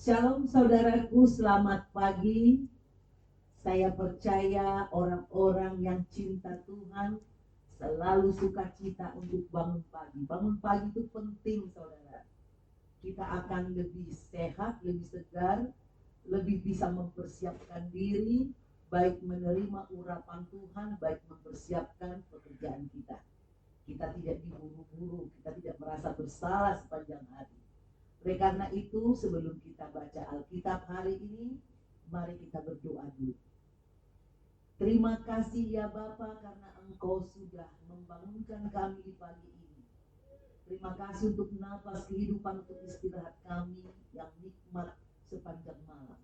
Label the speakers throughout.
Speaker 1: Shalom saudaraku, selamat pagi. Saya percaya orang-orang yang cinta Tuhan selalu sukacita untuk bangun pagi. Bangun pagi itu penting, saudara. Kita akan lebih sehat, lebih segar, lebih bisa mempersiapkan diri, baik menerima urapan Tuhan, baik mempersiapkan pekerjaan kita. Kita tidak diburu-buru, kita tidak merasa bersalah sepanjang hari. Oleh karena itu, sebelum kita baca Alkitab hari ini, mari kita berdoa dulu. Terima kasih ya Bapa, karena Engkau sudah membangunkan kami di pagi ini. Terima kasih untuk nafas kehidupan, untuk istirahat kami yang nikmat sepanjang malam.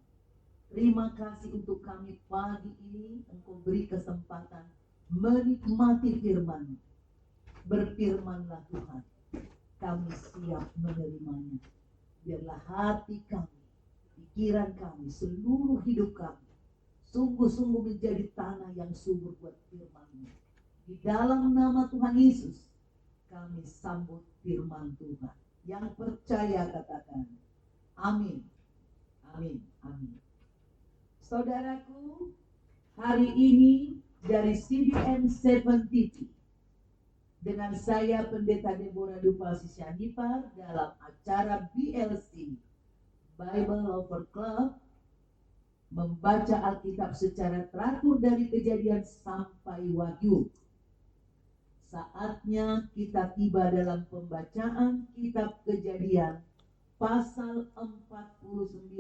Speaker 1: Terima kasih untuk kami pagi ini, Engkau beri kesempatan menikmati firman. Berfirmanlah Tuhan, kami siap menerimanya. Biarlah hati kami, pikiran kami, seluruh hidup kami sungguh-sungguh menjadi tanah yang subur buat firman-Mu. Di dalam nama Tuhan Yesus, kami sambut firman Tuhan. Yang percaya katakan, amin, amin, amin. Saudaraku, hari ini dari CDN 7 TV, dengan saya Pendeta Deborah Dupal Sisyanipar dalam acara BLC Bible Lover Club, membaca Alkitab secara teratur dari Kejadian sampai Wahyu. Saatnya kita tiba dalam pembacaan kitab Kejadian pasal 49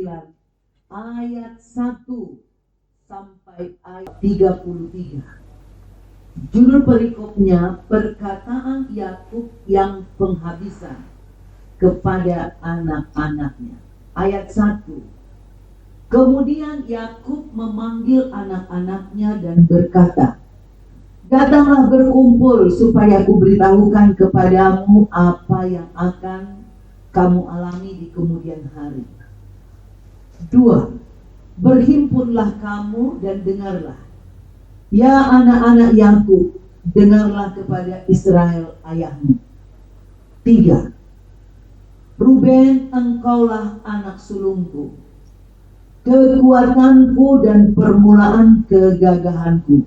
Speaker 1: ayat 1 sampai ayat 33. Judul perikopnya, perkataan Yakub yang penghabisan kepada anak-anaknya. Ayat 1. Kemudian Yakub memanggil anak-anaknya dan berkata, datanglah berkumpul supaya aku beritahukan kepadamu apa yang akan kamu alami di kemudian hari. 2. Berhimpunlah kamu dan dengarlah. Ya anak-anak Yakub, dengarlah kepada Israel ayahmu. 3. Ruben, engkaulah anak sulungku, kekuatanku dan permulaan kegagahanku.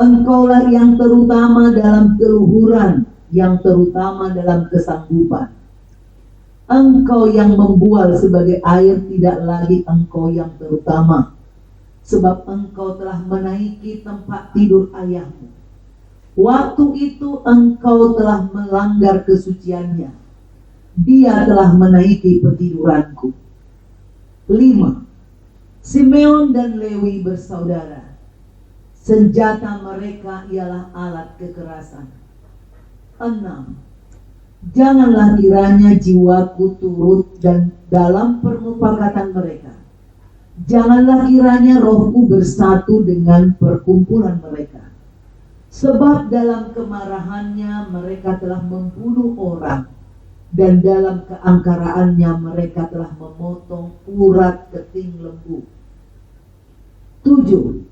Speaker 1: Engkaulah yang terutama dalam keluhuran, yang terutama dalam kesanggupan. Engkau yang membual sebagai air, tidak lagi engkau yang terutama. Sebab engkau telah menaiki tempat tidur ayahmu. Waktu itu engkau telah melanggar kesuciannya. Dia telah menaiki petiduranku. 5. Simeon dan Lewi bersaudara. Senjata mereka ialah alat kekerasan. 6. Janganlah kiranya jiwaku turut dan dalam permufakatan mereka. Janganlah kiranya rohku bersatu dengan perkumpulan mereka. Sebab dalam kemarahannya mereka telah membunuh orang, dan dalam keangkaraannya mereka telah memotong urat keting lembu. 7.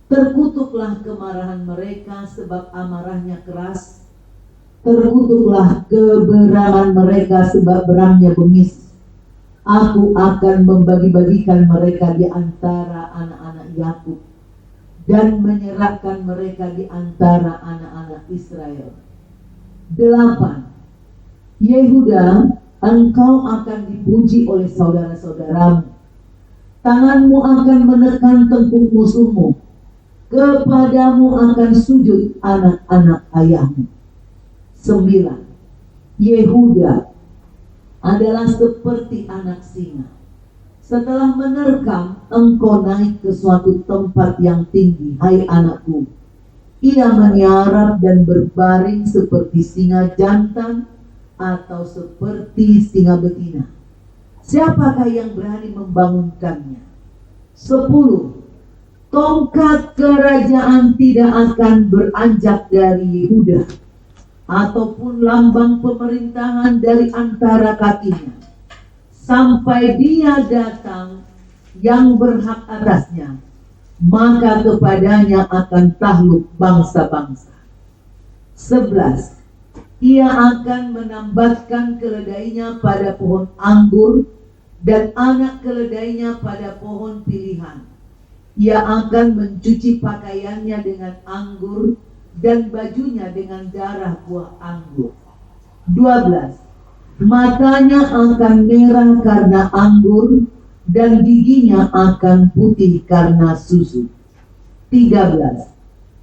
Speaker 1: Terkutuklah kemarahan mereka sebab amarahnya keras. Terkutuklah keberangan mereka sebab berangnya bengis. Aku akan membagi-bagikan mereka di antara anak-anak Yakub dan menyerahkan mereka di antara anak-anak Israel. 8. Yehuda, engkau akan dipuji oleh saudara-saudaramu. Tanganmu akan menekan tengkuk musuhmu. Kepadamu akan sujud anak-anak ayahmu. 9. Yehuda adalah seperti anak singa. Setelah menerkam, engkau naik ke suatu tempat yang tinggi, hai anakku. Ia meniarap dan berbaring seperti singa jantan atau seperti singa betina. Siapakah yang berani membangunkannya? 10. Tongkat kerajaan tidak akan beranjak dari Yehuda, ataupun lambang pemerintahan dari antara kakinya, sampai dia datang yang berhak atasnya, maka kepadanya akan takluk bangsa-bangsa. 11. Ia akan menambatkan keledainya pada pohon anggur dan anak keledainya pada pohon pilihan. Ia akan mencuci pakaiannya dengan anggur dan bajunya dengan darah buah anggur. 12. Matanya akan merah karena anggur dan giginya akan putih karena susu. 13.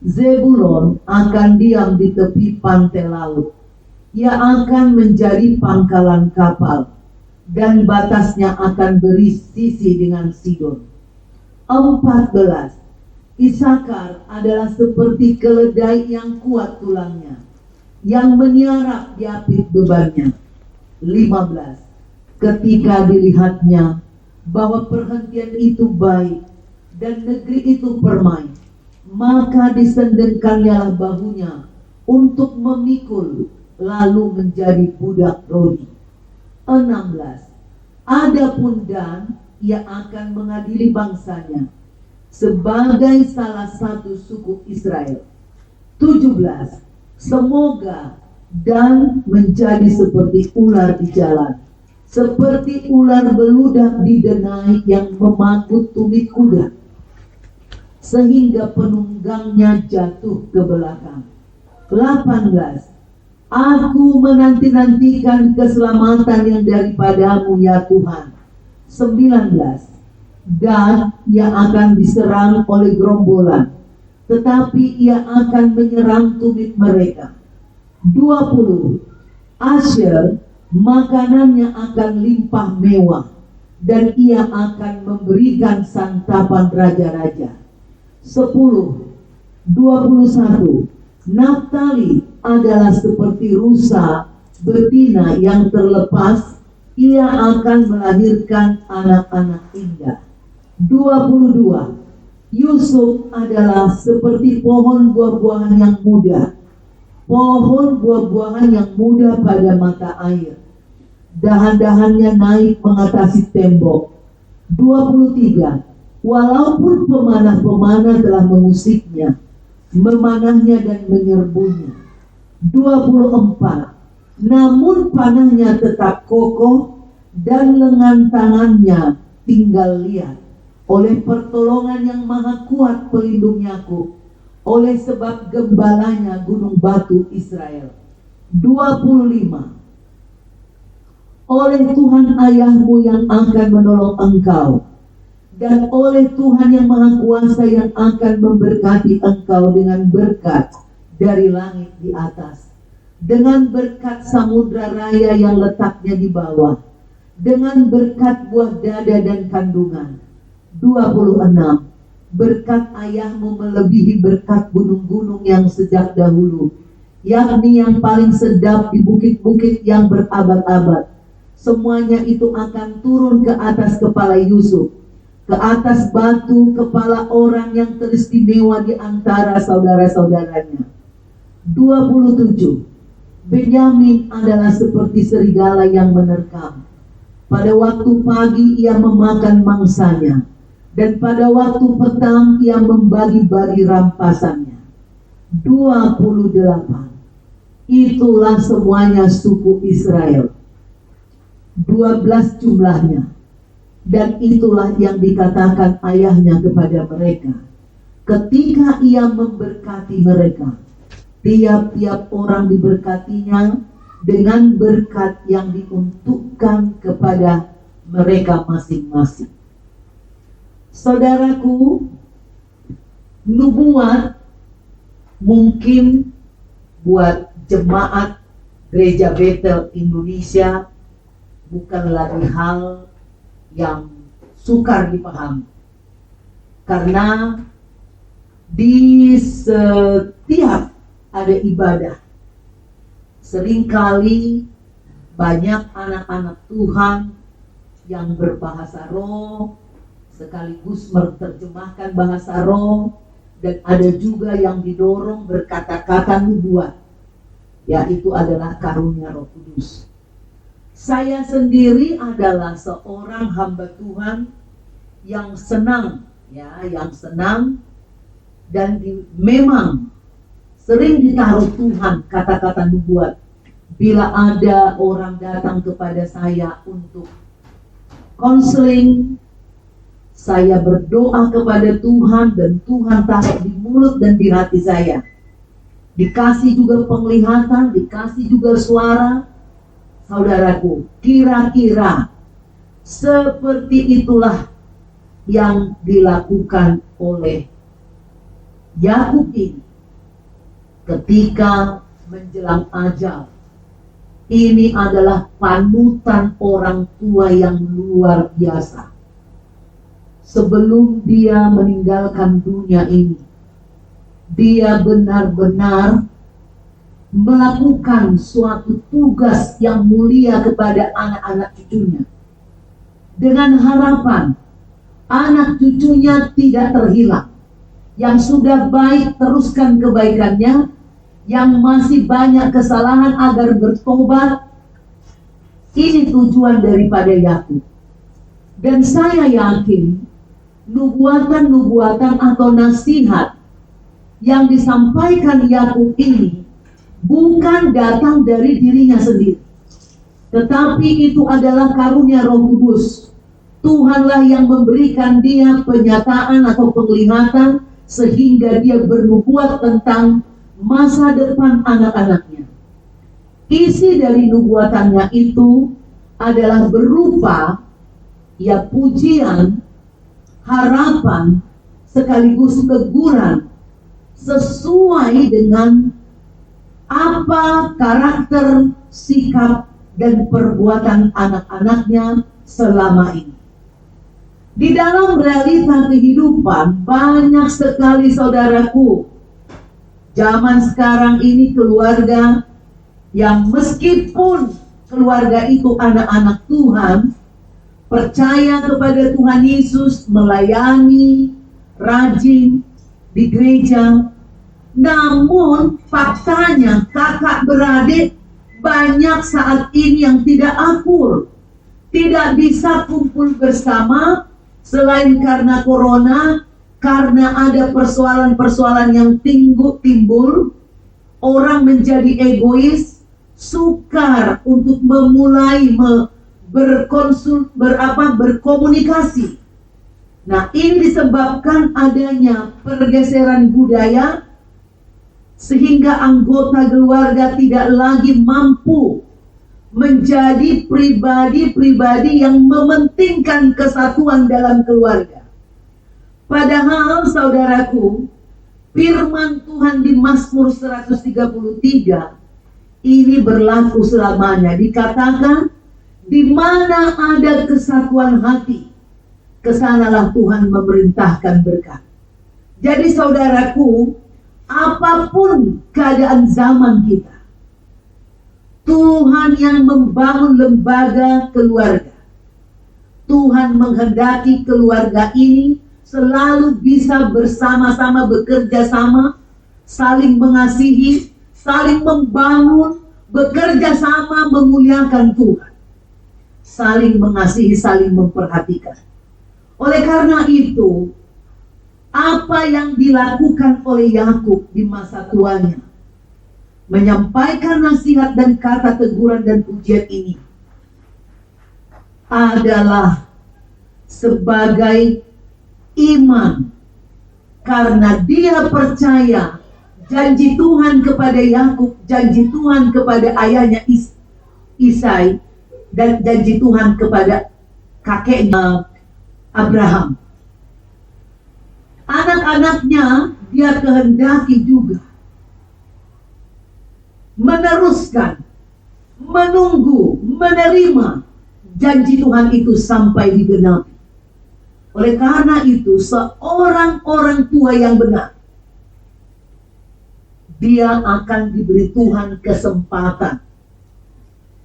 Speaker 1: Zebulon akan diam di tepi pantai laut. Ia akan menjadi pangkalan kapal dan batasnya akan bersisi dengan Sidon. 14. Isakar adalah seperti keledai yang kuat tulangnya, yang meniarap di apit bebannya. 15. Ketika dilihatnya bahwa perhentian itu baik dan negeri itu permai, maka disendengkannya bahunya untuk memikul, lalu menjadi budak rodi. 16. Adapun Dan, ia akan mengadili bangsanya sebagai salah satu suku Israel. 17. Semoga Dan menjadi seperti ular di jalan, seperti ular beludak di denai yang memanggut tumit kuda, sehingga penunggangnya jatuh ke belakang. 18. Aku menanti-nantikan keselamatan yang daripadamu ya Tuhan. 19. Dan ia akan diserang oleh gerombolan, tetapi ia akan menyerang tumit mereka. 20. Asher, makanannya akan limpah mewah, dan ia akan memberikan santapan raja-raja. 10. 21. Naftali adalah seperti rusa betina yang terlepas, ia akan melahirkan anak-anak indah. 22. Yusuf adalah seperti pohon buah-buahan yang muda, pohon buah-buahan yang muda pada mata air. Dahan-dahannya naik mengatasi tembok. 23. Walaupun pemanah-pemanah telah mengusiknya, memanahnya dan menyerbunya. 24. Namun panahnya tetap kokoh dan lengan tangannya tinggal liat. Oleh pertolongan yang maha kuat pelindung Yakub, oleh sebab gembalanya gunung batu Israel. 25. Oleh Tuhan ayahmu yang akan menolong engkau, dan oleh Tuhan yang maha kuasa yang akan memberkati engkau dengan berkat dari langit di atas, dengan berkat samudra raya yang letaknya di bawah, dengan berkat buah dada dan kandungan. 26. Berkat ayahmu melebihi berkat gunung-gunung yang sejak dahulu, yakni yang paling sedap di bukit-bukit yang berabad-abad. Semuanya itu akan turun ke atas kepala Yusuf, ke atas batu kepala orang yang teristimewa di antara saudara-saudaranya. 27. Benyamin adalah seperti serigala yang menerkam. Pada waktu pagi ia memakan mangsanya, dan pada waktu petang ia membagi-bagi rampasannya. 28. Itulah semuanya suku Israel, 12 jumlahnya. Dan itulah yang dikatakan ayahnya kepada mereka ketika ia memberkati mereka. Tiap-tiap orang diberkatinya dengan berkat yang diuntukkan kepada mereka masing-masing. Saudaraku, nubuat mungkin buat jemaat Gereja Betel Indonesia bukan lagi hal yang sukar dipahami, karena di setiap ada ibadah, seringkali banyak anak-anak Tuhan yang berbahasa roh sekaligus menerjemahkan bahasa roh, dan ada juga yang didorong berkata-kata nubuat, yaitu adalah karunia Roh Kudus. Saya sendiri adalah seorang hamba Tuhan yang senang, yang senang dan memang sering ditaruh Tuhan kata-kata nubuat Bila ada orang datang kepada saya untuk konseling, saya berdoa kepada Tuhan dan Tuhan taruh di mulut dan di hati saya. Dikasih juga penglihatan, dikasih juga suara. Saudaraku, kira-kira seperti itulah yang dilakukan oleh Yakub ini ketika menjelang ajal. Ini adalah panutan orang tua yang luar biasa. Sebelum dia meninggalkan dunia ini, dia benar-benar melakukan suatu tugas yang mulia kepada anak-anak cucunya. Dengan harapan anak cucunya tidak terhilang. Yang sudah baik teruskan kebaikannya, yang masih banyak kesalahan agar bertobat. Ini tujuan daripada Yakub. Dan saya yakin nubuatan-nubuatan atau nasihat yang disampaikan Yakub ini bukan datang dari dirinya sendiri, tetapi itu adalah karunia Roh Kudus. Tuhanlah yang memberikan dia penyataan atau penglihatan sehingga dia bernubuat tentang masa depan anak-anaknya. Isi dari nubuatannya itu adalah berupa pujian, harapan, sekaligus teguran sesuai dengan apa karakter, sikap, dan perbuatan anak-anaknya selama ini. Di dalam realita kehidupan banyak sekali, saudaraku, zaman sekarang ini keluarga yang meskipun keluarga itu anak-anak Tuhan, percaya kepada Tuhan Yesus, melayani, rajin di gereja, namun faktanya kakak beradik banyak saat ini yang tidak akur, tidak bisa kumpul bersama selain karena corona. Karena ada persoalan-persoalan yang timbul, orang menjadi egois, sukar untuk memulai berkomunikasi. Nah, ini disebabkan adanya pergeseran budaya, sehingga anggota keluarga tidak lagi mampu menjadi pribadi-pribadi yang mementingkan kesatuan dalam keluarga. Padahal, saudaraku, firman Tuhan di Mazmur 133 ini berlaku selamanya. Dikatakan, di mana ada kesatuan hati, kesanalah Tuhan memerintahkan berkat. Jadi saudaraku, apapun keadaan zaman kita, Tuhan yang membangun lembaga keluarga. Tuhan menghendaki keluarga ini selalu bisa bersama-sama, bekerja sama, saling mengasihi, saling membangun, bekerja sama memuliakan Tuhan, saling mengasihi, saling memperhatikan. Oleh karena itu, apa yang dilakukan oleh Yakub di masa tuanya, menyampaikan nasihat dan kata teguran dan pujian ini, adalah sebagai iman, karena dia percaya janji Tuhan kepada Yakub, janji Tuhan kepada ayahnya Isai, dan janji Tuhan kepada kakeknya Abraham. Anak-anaknya dia kehendaki juga meneruskan, menunggu, menerima janji Tuhan itu sampai digenapi. Oleh karena itu, seorang orang tua yang benar, dia akan diberi Tuhan kesempatan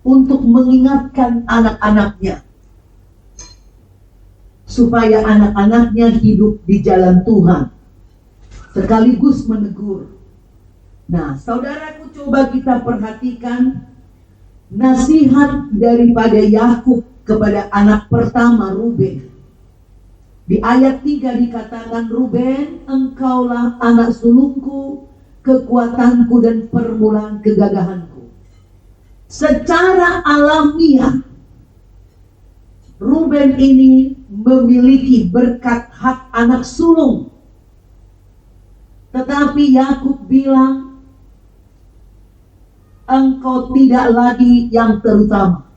Speaker 1: untuk mengingatkan anak-anaknya, supaya anak-anaknya hidup di jalan Tuhan, sekaligus menegur. Nah, saudaraku, coba kita perhatikan nasihat daripada Yakub kepada anak pertama, Ruben. Di ayat 3 dikatakan, Ruben, engkaulah anak sulungku, kekuatanku dan permulaan kegagahanku. Secara alamiah, Ruben ini memiliki berkat hak anak sulung. Tetapi Yakub bilang, engkau tidak lagi yang terutama.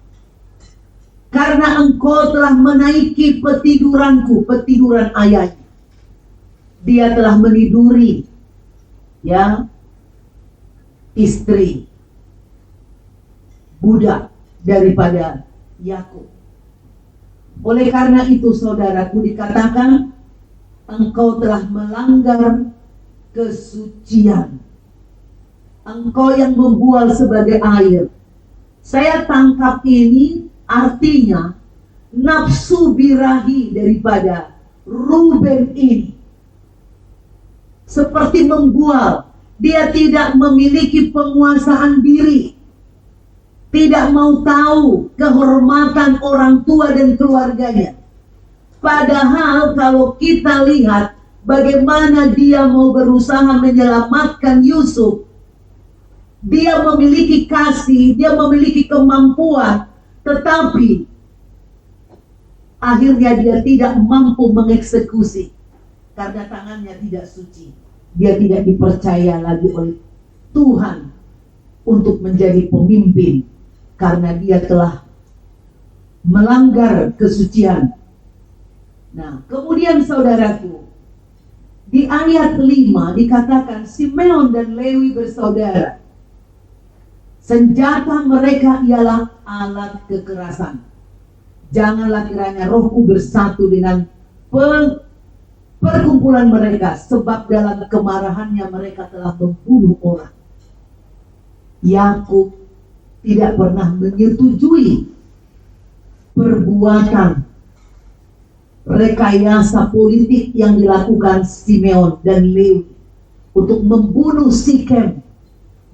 Speaker 1: Karena engkau telah menaiki petiduranku, petiduran ayahnya. Dia telah meniduri istri budak daripada Yakub. Oleh karena itu, saudaraku, dikatakan engkau telah melanggar kesucian. Engkau yang membual sebagai air. Saya tangkap ini artinya nafsu birahi daripada Ruben ini seperti membual. Dia tidak memiliki penguasaan diri, tidak mau tahu kehormatan orang tua dan keluarganya. Padahal kalau kita lihat bagaimana dia mau berusaha menyelamatkan Yusuf, dia memiliki kasih, dia memiliki kemampuan, tetapi akhirnya dia tidak mampu mengeksekusi karena tangannya tidak suci. Dia tidak dipercaya lagi oleh Tuhan untuk menjadi pemimpin karena dia telah melanggar kesucian. Nah, kemudian saudaraku, di ayat 5 dikatakan Simeon dan Lewi bersaudara. Senjata mereka ialah alat kekerasan. Janganlah kiranya rohku bersatu dengan perkumpulan mereka, sebab dalam kemarahannya mereka telah membunuh orang. Yakub tidak pernah menyetujui perbuatan rekayasa politik yang dilakukan Simeon dan Lewi untuk membunuh Sikem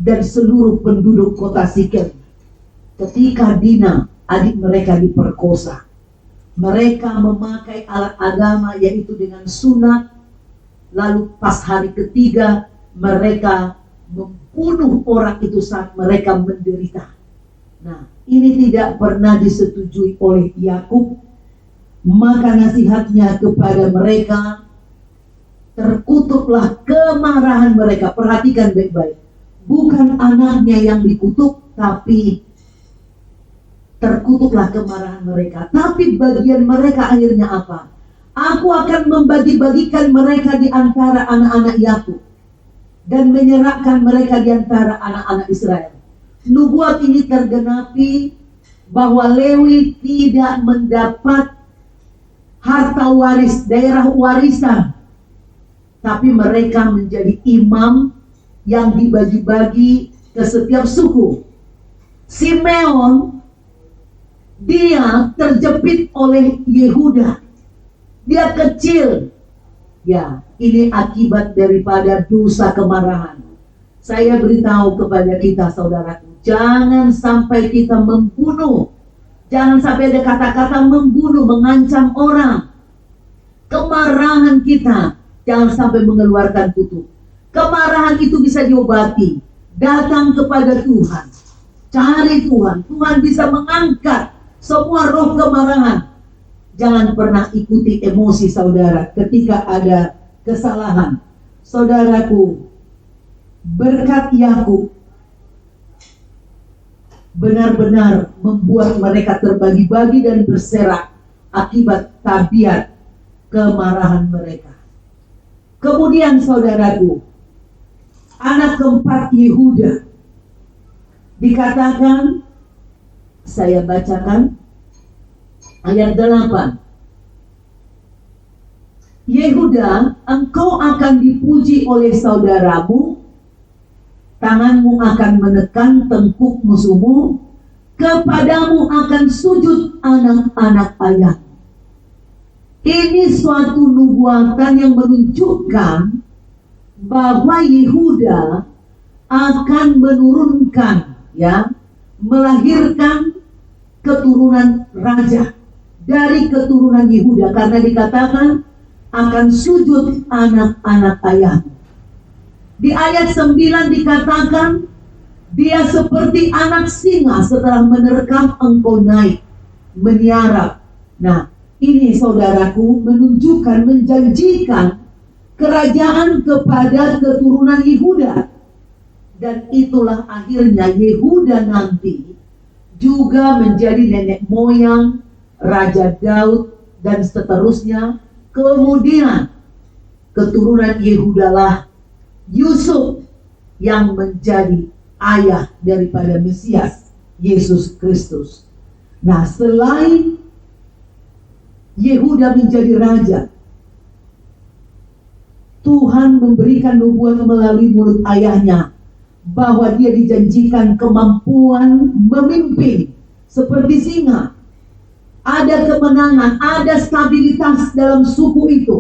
Speaker 1: dan seluruh penduduk kota Sikem ketika Dina, adik mereka, diperkosa. Mereka memakai alat agama, yaitu dengan sunat. Lalu pas hari ketiga mereka membunuh orang itu saat mereka menderita. Nah, ini tidak pernah disetujui oleh Yakub. Maka nasihatnya kepada mereka, terkutuklah kemarahan mereka. Perhatikan baik-baik, bukan anaknya yang dikutuk, tapi terkutuklah kemarahan mereka. Tapi bagian mereka akhirnya apa? Aku akan membagi-bagikan mereka di antara anak-anak Yakub dan menyerahkan mereka di antara anak-anak Israel. Nubuat ini tergenapi bahwa Lewi tidak mendapat harta waris, daerah warisan, tapi mereka menjadi imam yang dibagi-bagi ke setiap suku. Simeon, dia terjepit oleh Yehuda. Dia kecil. Ya, ini akibat daripada dosa kemarahan. Saya beritahu kepada kita, saudaraku, jangan sampai kita membunuh. Jangan sampai ada kata-kata membunuh, mengancam orang. Kemarahan kita jangan sampai mengeluarkan kutuk. Kemarahan itu bisa diobati. Datang kepada Tuhan. Cari Tuhan. Tuhan bisa mengangkat semua roh kemarahan. Jangan pernah ikuti emosi saudara ketika ada kesalahan. Saudaraku, berkat Yakub benar-benar membuat mereka terbagi-bagi dan berserak akibat tabiat kemarahan mereka. Kemudian saudaraku, anak keempat Yehuda dikatakan, saya bacakan ayat 8. Yehuda, engkau akan dipuji oleh saudaramu, tanganmu akan menekan tengkuk musuhmu, kepadamu akan sujud anak-anak ayah. Ini suatu nubuatan yang menunjukkan bahwa Yehuda akan menurunkan, melahirkan keturunan raja dari keturunan Yehuda, karena dikatakan akan sujud anak-anak ayah. Di ayat 9 dikatakan Dia seperti anak singa setelah menerkam engkau naik, meniarap. Nah, ini saudaraku menunjukkan, menjanjikan kerajaan kepada keturunan Yehuda. Dan itulah akhirnya Yehuda nanti juga menjadi nenek moyang Raja Daud dan seterusnya. Kemudian keturunan Yehuda lah Yusuf yang menjadi ayah daripada Mesias Yesus Kristus. Nah, selain Yehuda menjadi raja, Tuhan memberikan nubuat melalui mulut ayahnya bahwa dia dijanjikan kemampuan memimpin seperti singa. Ada kemenangan, ada stabilitas dalam suku itu.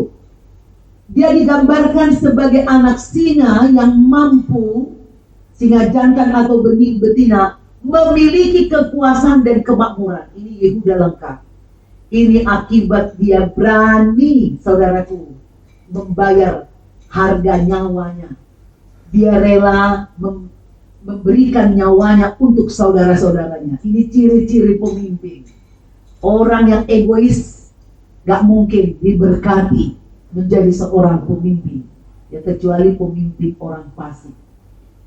Speaker 1: Dia digambarkan sebagai anak singa yang mampu, singa jantan atau benih betina, memiliki kekuasaan dan kemakmuran. Ini Yehuda lengkap. Ini akibat dia berani, saudaraku, membayar harga nyawanya. Dia rela memberikan nyawanya untuk saudara-saudaranya. Ini ciri-ciri pemimpin. Orang yang egois gak mungkin diberkati menjadi seorang pemimpin, ya, kecuali pemimpin orang fasik.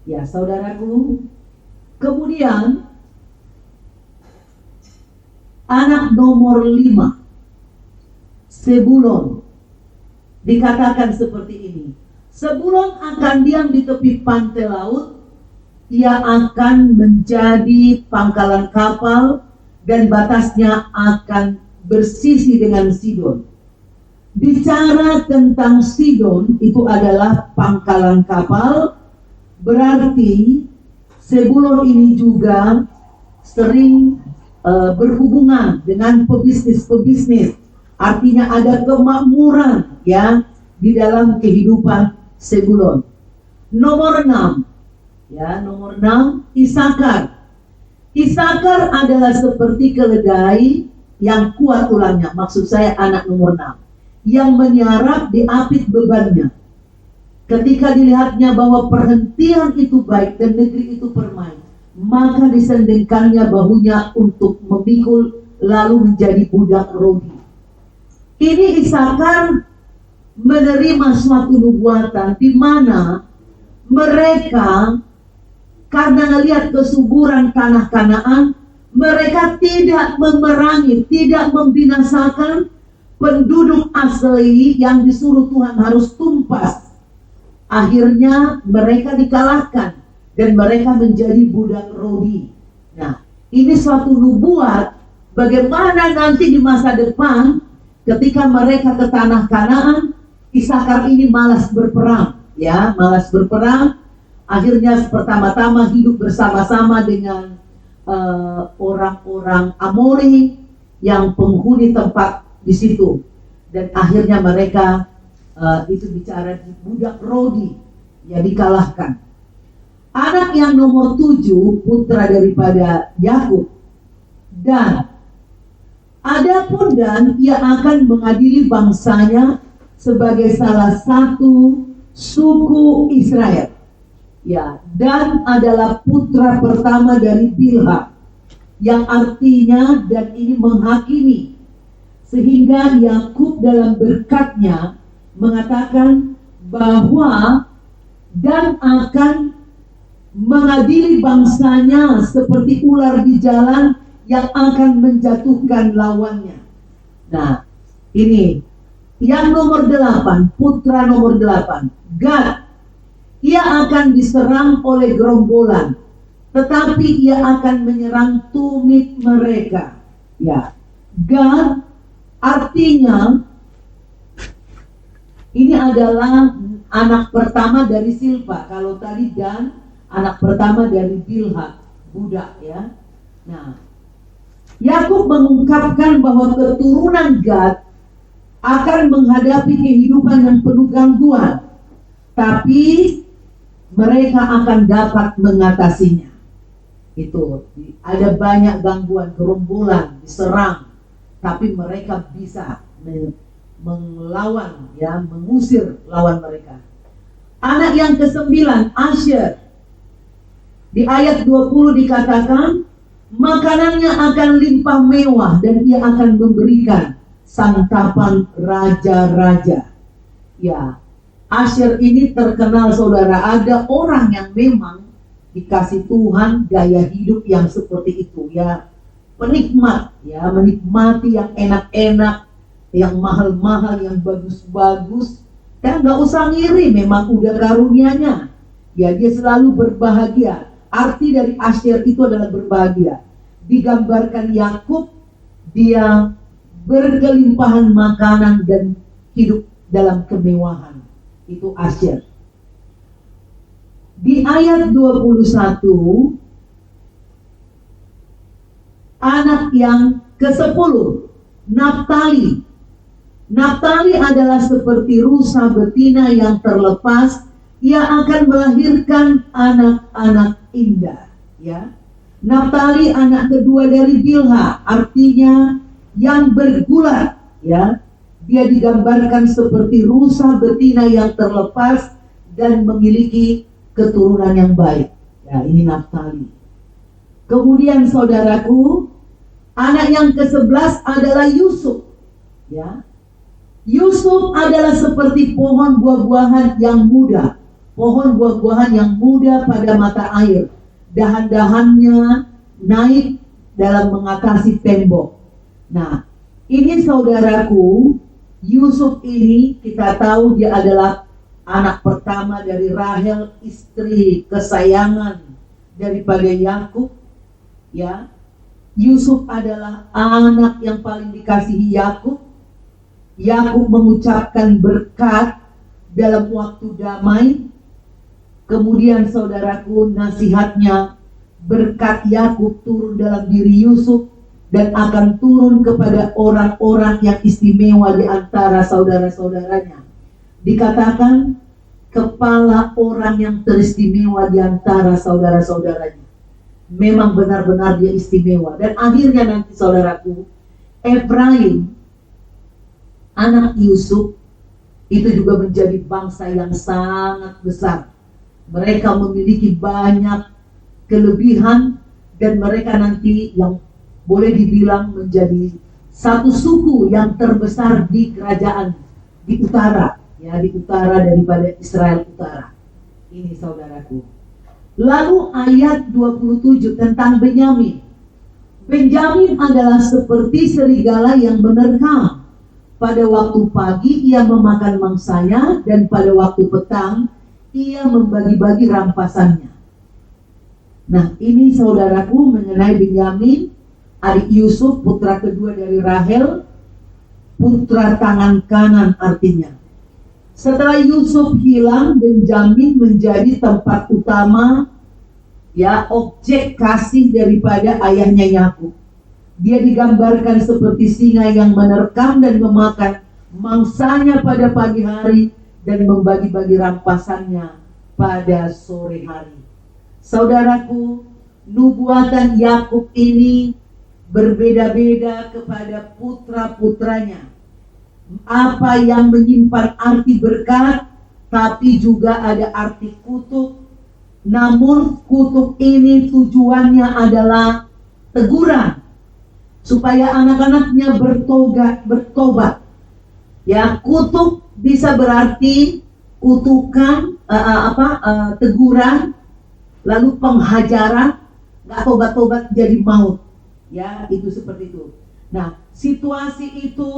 Speaker 1: Ya, saudaraku, kemudian anak nomor 5, Sebulon, dikatakan seperti ini. Sebelum akan diam di tepi pantai laut, ia akan menjadi pangkalan kapal dan batasnya akan bersisi dengan Sidon. Bicara tentang Sidon itu adalah pangkalan kapal, berarti Sebulon ini juga sering berhubungan dengan pebisnis. Artinya ada kemakmuran, ya, di dalam kehidupan Sebulon. Nomor 6, ya, nomor 6, Isakar. Isakar adalah seperti keledai yang kuat tulangnya. Maksud saya anak nomor 6, yang meniarap diapit bebannya. Ketika dilihatnya bahwa perhentian itu baik dan negeri itu permai, maka disendengkannya bahunya untuk memikul, lalu menjadi budak rodi. Ini Isakar menerima suatu nubuatan di mana mereka, karena melihat kesuburan tanah Kanaan, mereka tidak memerangi, tidak membinasakan penduduk asli yang disuruh Tuhan harus tumpas. Akhirnya mereka dikalahkan dan mereka menjadi budak rodi. Nah, ini suatu nubuat bagaimana nanti di masa depan ketika mereka ke tanah Kanaan, Isakar ini malas berperang, ya, malas berperang. Akhirnya pertama-tama hidup bersama-sama dengan orang-orang Amori yang penghuni tempat di situ, dan akhirnya mereka itu bicara di budak rodi, ya, dikalahkan. Anak yang nomor 7, putra daripada Yakub, Dan. Adapun Dan, ia akan mengadili bangsanya sebagai salah satu suku Israel. Ya, Dan adalah putra pertama dari Bilha, yang artinya dan ini menghakimi. Sehingga Yakub dalam berkatnya mengatakan bahwa Dan akan mengadili bangsanya seperti ular di jalan yang akan menjatuhkan lawannya. Nah, ini yang nomor 8, putra nomor 8, Gad. Ia akan diserang oleh gerombolan, tetapi ia akan menyerang tumit mereka. Ya, Gad artinya ini adalah anak pertama dari Silpa. Kalau tadi Dan, anak pertama dari Bilha, budak, ya. Nah, Yakub mengungkapkan bahwa keturunan Gad akan menghadapi kehidupan yang penuh gangguan, tapi mereka akan dapat mengatasinya. Itu ada banyak gangguan, gerombolan diserang, tapi mereka bisa melawan, ya, mengusir lawan mereka. Anak yang ke-9, Asher. Di ayat 20 dikatakan, makanannya akan limpah mewah dan ia akan memberikan santapan raja-raja. Ya, Asher ini terkenal saudara, ada orang yang memang dikasih Tuhan gaya hidup yang seperti itu ya, penikmat ya, menikmati yang enak-enak, yang mahal-mahal, yang bagus-bagus, kan nggak usah ngiri, memang udah karunianya ya, dia selalu berbahagia. Arti dari Asher itu adalah berbahagia. Digambarkan Yakub, dia berkelimpahan makanan dan hidup dalam kemewahan. Itu Asher. Di ayat 21, anak yang ke-10, Naftali. Naftali adalah seperti rusa betina yang terlepas. Ia akan melahirkan anak-anak indah. Ya, Naftali anak kedua dari Bilha, artinya yang bergulat. Ya, dia digambarkan seperti rusa betina yang terlepas dan memiliki keturunan yang baik. Ya, ini Naftali. Kemudian saudaraku, anak yang ke-11 adalah Yusuf. Ya, Yusuf adalah seperti pohon buah-buahan yang muda. Pohon buah-buahan yang muda pada mata air. Dahan-dahannya naik dalam mengatasi tembok. Nah, ini saudaraku, Yusuf ini kita tahu dia adalah anak pertama dari Rahel, istri kesayangan daripada Yakub. Ya, Yusuf adalah anak yang paling dikasihi Yakub. Yakub mengucapkan berkat dalam waktu damai. Kemudian saudaraku, nasihatnya, berkat Yakub turun dalam diri Yusuf dan akan turun kepada orang-orang yang istimewa di antara saudara-saudaranya. Dikatakan kepala orang yang teristimewa di antara saudara-saudaranya. Memang benar-benar dia istimewa. Dan akhirnya nanti saudaraku, Efraim, anak Yusuf, itu juga menjadi bangsa yang sangat besar. Mereka memiliki banyak kelebihan dan mereka nanti yang boleh dibilang menjadi satu suku yang terbesar di kerajaan di utara, ya, di utara daripada Israel utara. Ini saudaraku. Lalu ayat 27 tentang Benyamin. Benyamin adalah seperti serigala yang menerkam. Pada waktu pagi ia memakan mangsanya dan pada waktu petang ia membagi-bagi rampasannya. Nah, ini saudaraku mengenai Benyamin, adik Yusuf, putra kedua dari Rahel, putra tangan kanan artinya. Setelah Yusuf hilang, Benyamin menjadi tempat utama, ya, objek kasih daripada ayahnya Yakub. Dia digambarkan seperti singa yang menerkam dan memakan mangsanya pada pagi hari dan membagi-bagi rampasannya pada sore hari. Saudaraku, nubuatan Yakub ini berbeda-beda kepada putra-putranya. Apa yang menyimpan arti berkat, tapi juga ada arti kutuk. Namun kutuk ini tujuannya adalah teguran supaya anak-anaknya bertobat. Ya, kutuk bisa berarti kutukan, teguran, lalu penghajaran, nggak tobat-tobat jadi maut. Ya, itu seperti itu. Nah, situasi itu,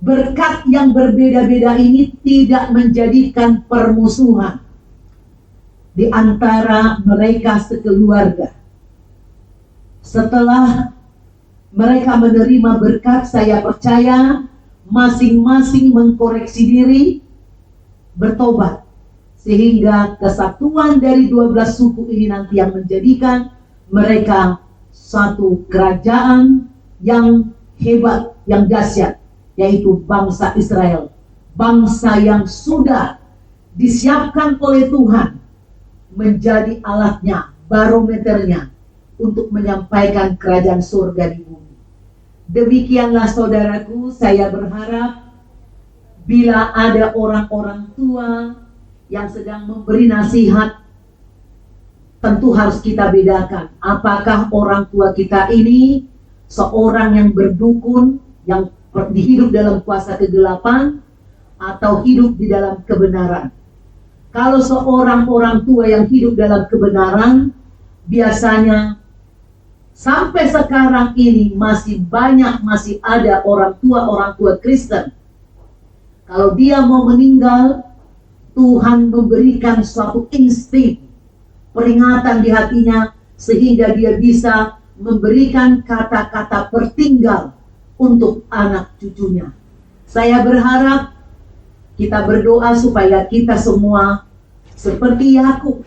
Speaker 1: berkat yang berbeda-beda ini tidak menjadikan permusuhan di antara mereka sekeluarga. Setelah mereka menerima berkat, saya percaya masing-masing mengkoreksi diri, bertobat, sehingga kesatuan dari 12 suku ini nanti yang menjadikan mereka satu kerajaan yang hebat, yang dahsyat, yaitu bangsa Israel, bangsa yang sudah disiapkan oleh Tuhan menjadi alatnya, barometernya untuk menyampaikan kerajaan surga di bumi. Demikianlah saudaraku, saya berharap bila ada orang-orang tua yang sedang memberi nasihat tentu harus kita bedakan. Apakah orang tua kita ini seorang yang berdukun, yang hidup dalam kuasa kegelapan, atau hidup di dalam kebenaran. Kalau seorang orang tua yang hidup dalam kebenaran, biasanya sampai sekarang ini masih ada orang tua Kristen. Kalau dia mau meninggal, Tuhan memberikan suatu insting, peringatan di hatinya, sehingga dia bisa memberikan kata-kata pertinggal untuk anak cucunya. Saya berharap kita berdoa supaya kita semua seperti Yakub,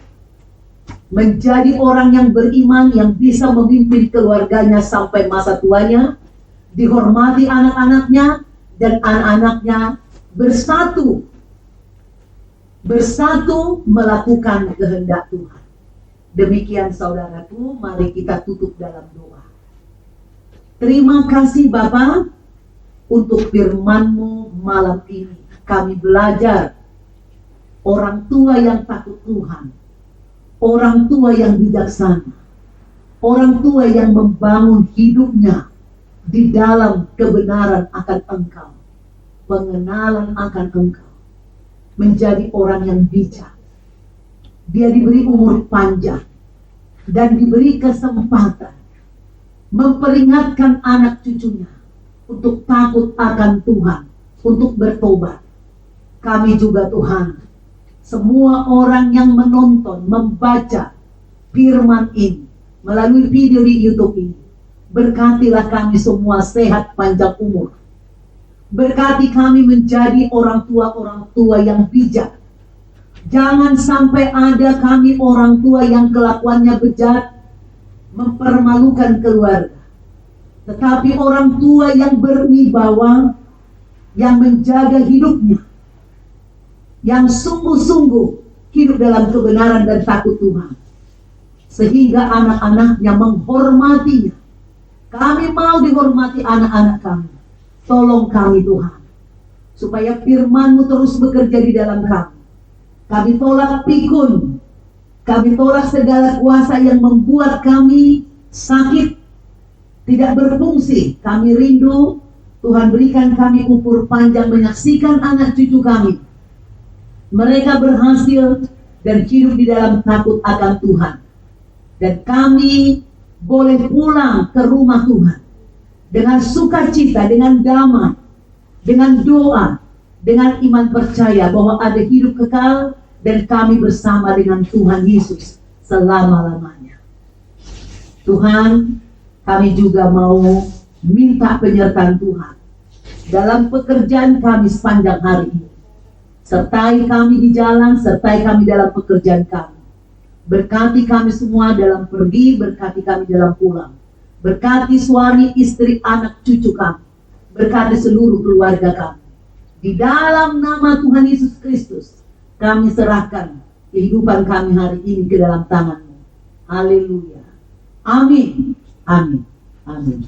Speaker 1: menjadi orang yang beriman, yang bisa memimpin keluarganya sampai masa tuanya, dihormati anak-anaknya, dan anak-anaknya bersatu melakukan kehendak Tuhan. Demikian saudaraku, mari kita tutup dalam doa. Terima kasih Bapa untuk firman-Mu malam ini. Kami belajar orang tua yang takut Tuhan, orang tua yang bijaksana, orang tua yang membangun hidupnya di dalam kebenaran akan Engkau, pengenalan akan Engkau, menjadi orang yang bijak. Dia diberi umur panjang dan diberi kesempatan memperingatkan anak cucunya untuk takut akan Tuhan, untuk bertobat. Kami juga Tuhan, semua orang yang menonton, membaca firman ini melalui video di YouTube ini, berkatilah kami semua sehat panjang umur. Berkati kami menjadi orang tua yang bijak. Jangan sampai ada kami orang tua yang kelakuannya bejat, mempermalukan keluarga. Tetapi orang tua yang berwibawa, yang menjaga hidupnya, yang sungguh-sungguh hidup dalam kebenaran dan takut Tuhan, sehingga anak-anaknya menghormatinya. Kami mau dihormati anak-anak kami. Tolong kami Tuhan, supaya firman-Mu terus bekerja di dalam kami. Kami tolak pikun, kami tolak segala kuasa yang membuat kami sakit, tidak berfungsi. Kami rindu Tuhan berikan kami umur panjang menyaksikan anak cucu kami, mereka berhasil dan hidup di dalam takut akan Tuhan. Dan kami boleh pulang ke rumah Tuhan dengan sukacita, dengan damai, dengan doa, dengan iman percaya bahwa ada hidup kekal dan kami bersama dengan Tuhan Yesus selama-lamanya. Tuhan, kami juga mau minta penyertaan Tuhan dalam pekerjaan kami sepanjang hari ini. Sertai kami di jalan, sertai kami dalam pekerjaan kami. Berkati kami semua dalam pergi, berkati kami dalam pulang. Berkati suami, istri, anak, cucu kami. Berkati seluruh keluarga kami. Di dalam nama Tuhan Yesus Kristus, kami serahkan kehidupan kami hari ini ke dalam tangan-Mu. Haleluya. Amin. Amin. Amin.